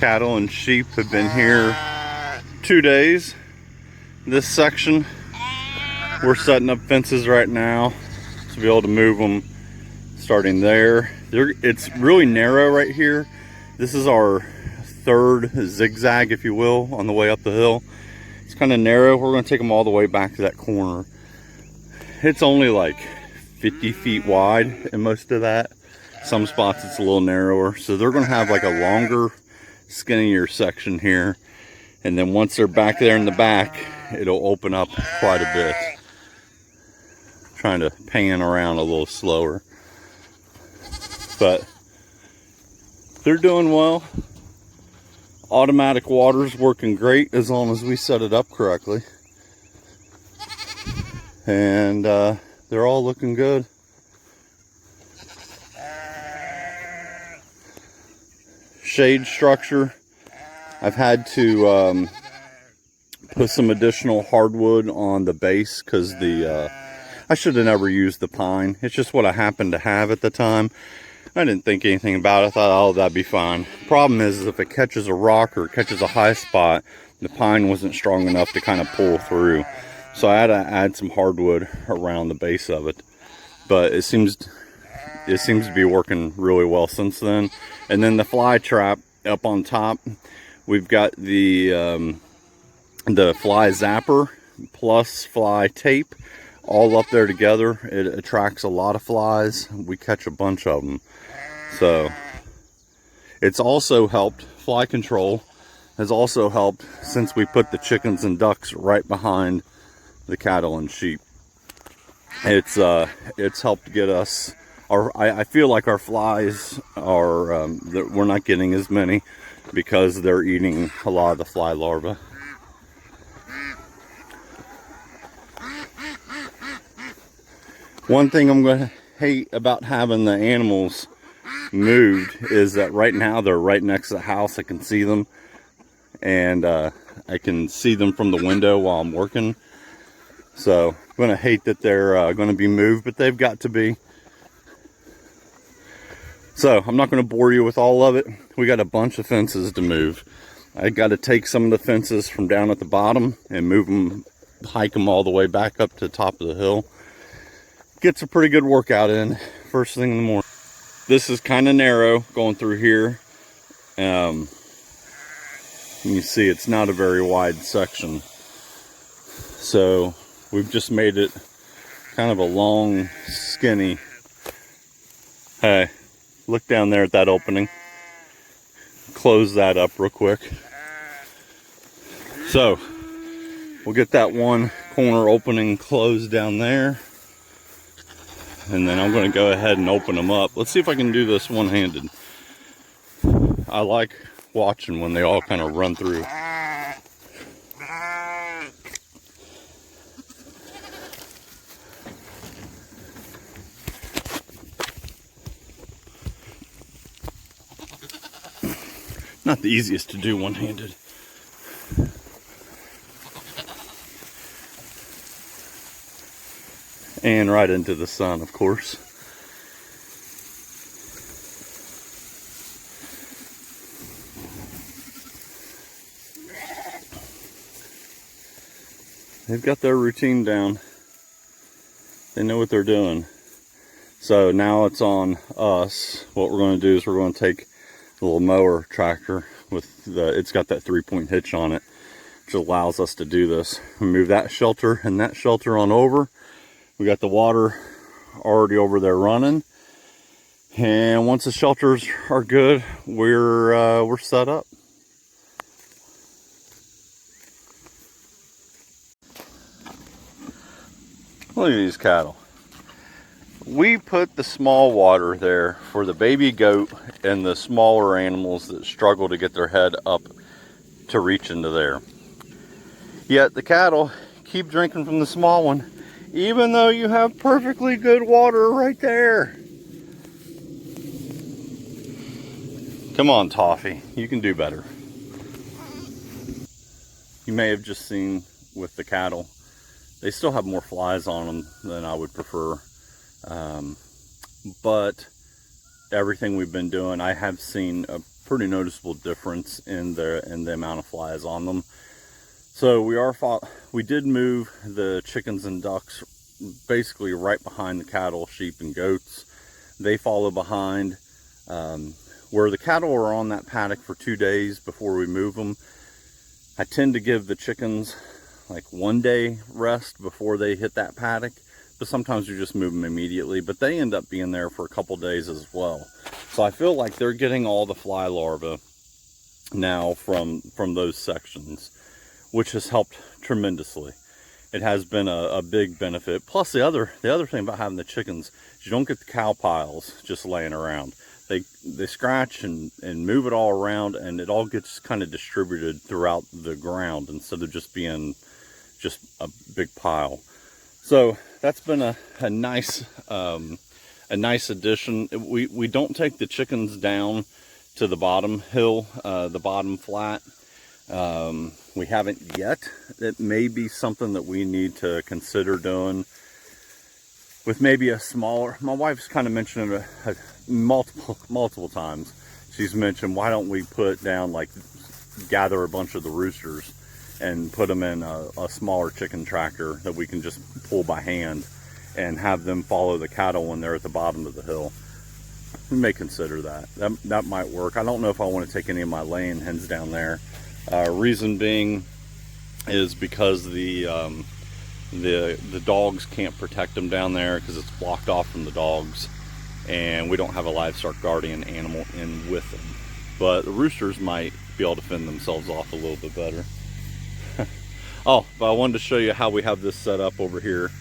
Cattle and sheep have been here 2 days. This section, we're setting up fences right now to be able to move them starting there. It's really narrow right here. This is our third zigzag, if you will, on the way up the hill. It's kind of narrow. We're going to take them all the way back to that corner. It's only like 50 feet wide in most of that. Some spots it's a little narrower. So they're going to have like a longer, skinnier section here. And then once they're back there in the back, it'll open up quite a bit. Trying to pan around a little slower. But they're doing well. Automatic water's working great as long as we set it up correctly. And they're all looking good. Shade structure. I've had to put some additional hardwood on the base because I should have never used the pine. It's just what I happened to have at the time. I didn't think anything about it. I thought, oh, that'd be fine. Problem is if it catches a rock or catches a high spot, the pine wasn't strong enough to kind of pull through. So I had to add some hardwood around the base of it. But it seems to be working really well since then. And then the fly trap up on top, we've got the fly zapper plus fly tape all up there together. It attracts a lot of flies. We catch a bunch of them. So it's also helped, fly control has also helped since we put the chickens and ducks right behind the cattle and sheep. It's helped get us, I feel like our flies are, we're not getting as many because they're eating a lot of the fly larvae. One thing I'm going to hate about having the animals moved is that right now they're right next to the house. I can see them, and I can see them from the window while I'm working. So I'm going to hate that they're going to be moved, but they've got to be. So I'm not going to bore you with all of it. We got a bunch of fences to move. I got to take some of the fences from down at the bottom and move them, hike them all the way back up to the top of the hill. Gets a pretty good workout in first thing in the morning. This is kind of narrow going through here. You see it's not a very wide section. So we've just made it kind of a long, skinny. Hey, look down there at that opening. Close that up real quick. So we'll get that one corner opening closed down there. And then I'm going to go ahead and open them up. Let's see if I can do this one-handed. I like watching when they all kind of run through. Not the easiest to do one-handed. And right into the sun, of course. They've got their routine down. They know what they're doing. So now it's on us. What we're going to do is we're going to take a little mower tractor with it's got that 3-point hitch on it, which allows us to do this. We move that shelter and that shelter on over. We got the water already over there running, and once the shelters are good, we're set up. Look at these cattle. We put the small water there for the baby goat and the smaller animals that struggle to get their head up to reach into there. Yet the cattle keep drinking from the small one, even though you have perfectly good water right there. Come on, Toffee, you can do better. You may have just seen with the cattle, they still have more flies on them than I would prefer. But everything we've been doing, I have seen a pretty noticeable difference in the amount of flies on them. So we did move the chickens and ducks basically right behind the cattle, sheep, and goats. They follow behind. Where the cattle are on that paddock for 2 days before we move them, I tend to give the chickens like 1 day rest before they hit that paddock, but sometimes you just move them immediately, but they end up being there for a couple days as well. So I feel like they're getting all the fly larvae now from those sections, which has helped tremendously. It has been a big benefit. Plus the other thing about having the chickens is you don't get the cow piles just laying around. They scratch and move it all around, and it all gets kind of distributed throughout the ground instead of just being just a big pile. So that's been a nice addition. We don't take the chickens down to the bottom hill, the bottom flat. We haven't yet. It may be something that we need to consider doing with maybe a smaller. My wife's kind of mentioned it multiple times. She's mentioned, why don't we put down, like, gather a bunch of the roosters and put them in a smaller chicken tractor that we can just pull by hand and have them follow the cattle when they're at the bottom of the hill. We may consider that. That might work. I don't know if I want to take any of my laying hens down there. Reason being is because the dogs can't protect them down there because it's blocked off from the dogs, and we don't have a livestock guardian animal in with them. But the roosters might be able to fend themselves off a little bit better. Oh, but I wanted to show you how we have this set up over here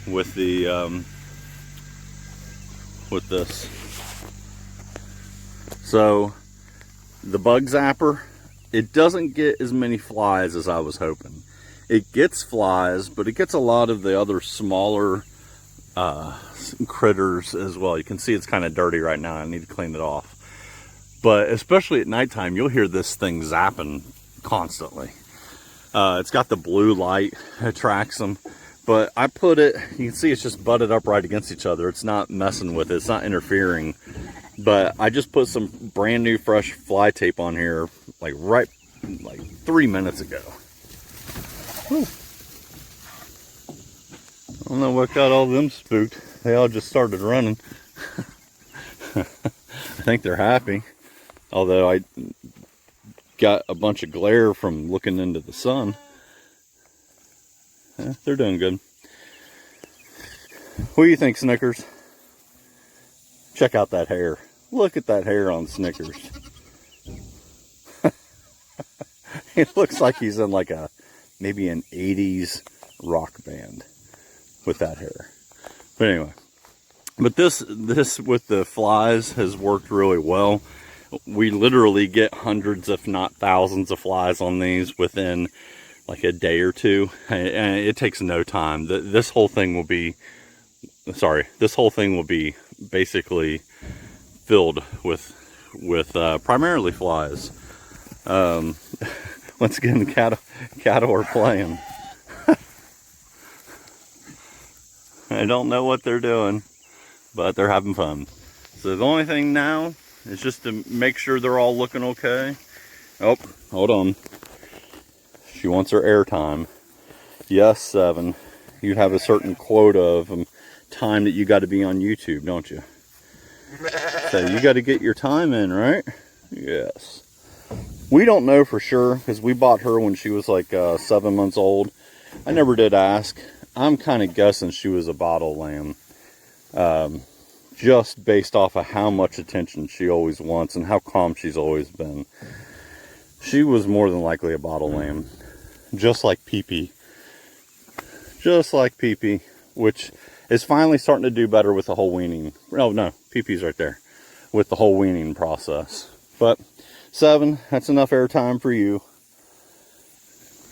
with the with this. So the bug zapper, it doesn't get as many flies as I was hoping. It gets flies, but it gets a lot of the other smaller critters as well. You can see it's kind of dirty right now. I need to clean it off. But especially at nighttime, you'll hear this thing zapping constantly. It's got the blue light, attracts them. But I put it, you can see it's just butted up right against each other. It's not messing with it, it's not interfering. But I just put some brand new fresh fly tape on here, like 3 minutes ago. Whew. I don't know what got all of them spooked. They all just started running. I think they're happy. Although I got a bunch of glare from looking into the sun. Yeah, they're doing good. What do you think, Snickers? Check out that hair. Look at that hair on Snickers. It looks like he's in like maybe an 80s rock band with that hair. But anyway, but this with the flies has worked really well. We literally get hundreds, if not thousands, of flies on these within like a day or two, and it takes no time. This whole thing will be basically filled with primarily flies. Once again, cattle are playing. I don't know what they're doing, but they're having fun. So the only thing now is just to make sure they're all looking okay. Oh, hold on. She wants her airtime. Yes, 7. You have a certain quota of time that you got to be on YouTube, don't you? So you got to get your time in, right? Yes. We don't know for sure because we bought her when she was like 7 months old. I never did ask. I'm kind of guessing she was a bottle lamb. Just based off of how much attention she always wants and how calm she's always been. She was more than likely a bottle lamb. Just like Pee-Pee. Just like Pee-Pee, which is finally starting to do better with the whole weaning. Oh no, Pee-Pee's right there. With the whole weaning process. But 7, that's enough airtime for you.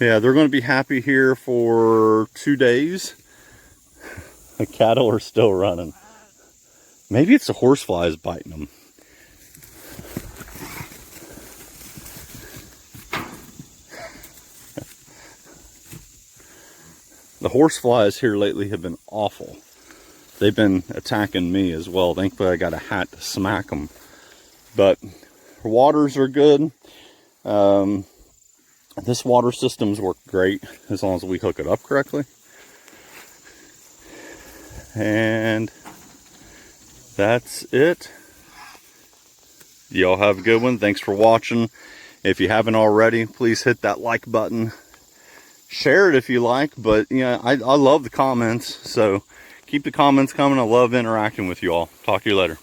Yeah, they're going to be happy here for 2 days. The cattle are still running. Maybe it's the horseflies biting them. The horseflies here lately have been awful. They've been attacking me as well. Thankfully I got a hat to smack them. But waters are good. This water system's work great as long as we hook it up correctly. And that's it. Y'all have a good one. Thanks for watching. If you haven't already, please hit that like button. Share it if you like, but I love the comments, so keep the comments coming. I love interacting with you all. Talk to you later.